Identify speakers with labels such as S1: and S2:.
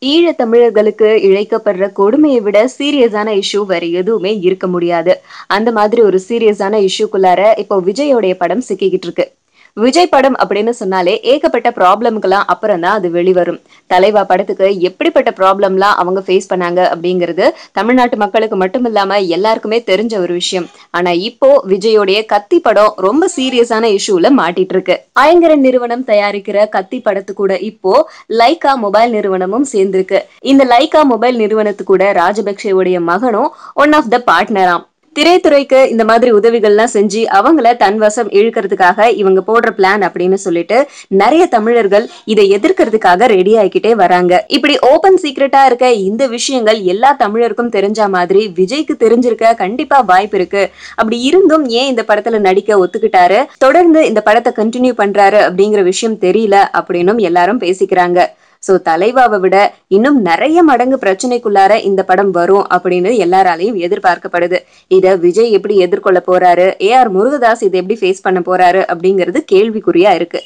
S1: ஈழத் தமிழர்களுக்கு இழைக்கப்படுற கொடுமையை விட சீரியஸான இஷ்யூ வேற எதுவுமே இருக்க முடியாது. அந்த மாதிரி ஒரு சீரியஸான இஷ்யூக்குள்ளார இப்போ விஜயோடைய படம் சிக்கிக்கிட்டு இருக்கு. விஜய் படம் அப்படின்னு சொன்னாலே ஏகப்பட்ட ப்ராப்ளம்க்கெல்லாம் அப்புறம் தான் அது வெளிவரும். தலைவா படத்துக்கு எப்படிப்பட்ட ப்ராப்ளம்லாம் அவங்க ஃபேஸ் பண்ணாங்க அப்படிங்கிறது தமிழ்நாட்டு மக்களுக்கு மட்டும் இல்லாம எல்லாருக்குமே தெரிஞ்ச ஒரு விஷயம். ஆனா இப்போ விஜயோடைய கத்தி படம் ரொம்ப சீரியஸான இஷ்யூல மாட்டிட்டு இருக்கு. ஐங்கரன் நிறுவனம் தயாரிக்கிற கத்தி படத்து கூட இப்போ லைகா மொபைல் நிறுவனமும் சேர்ந்திருக்கு. இந்த லைகா மொபைல் நிறுவனத்து கூட ராஜபக்சேவுடைய மகனும் ஒன் ஆஃப் த பார்ட்னராம். திரைத்துறைக்கு இந்த மாதிரி உதவிகள்லாம் செஞ்சு அவங்கள தன் வசம் இழுக்கிறதுக்காக இவங்க போடுற பிளான் அப்படின்னு சொல்லிட்டு நிறைய தமிழர்கள் இதை எதிர்க்கிறதுக்காக ரெடி ஆகிக்கிட்டே வராங்க. இப்படி ஓபன் சீக்ரெட்டா இருக்க இந்த விஷயங்கள் எல்லா தமிழருக்கும் தெரிஞ்ச மாதிரி விஜய்க்கு தெரிஞ்சிருக்க கண்டிப்பா வாய்ப்பு இருக்கு. அப்படி இருந்தும் ஏன் இந்த படத்துல நடிக்க ஒத்துக்கிட்டாரு, தொடர்ந்து இந்த படத்தை கண்டினியூ பண்றாரு அப்படிங்கிற விஷயம் தெரியல அப்படின்னும் எல்லாரும் பேசிக்கிறாங்க. சோ தலைவாவை விட இன்னும் நிறைய மடங்கு பிரச்சனைக்குள்ளார இந்த படம் வரும் அப்படின்னு எல்லாராலையும் எதிர்பார்க்கப்படுது. இத விஜய் எப்படி எதிர்கொள்ள போறாரு, ஏ ஆர் முருகதாஸ் இதை எப்படி ஃபேஸ் பண்ண போறாரு அப்படிங்கிறது கேள்விக்குறியா இருக்கு.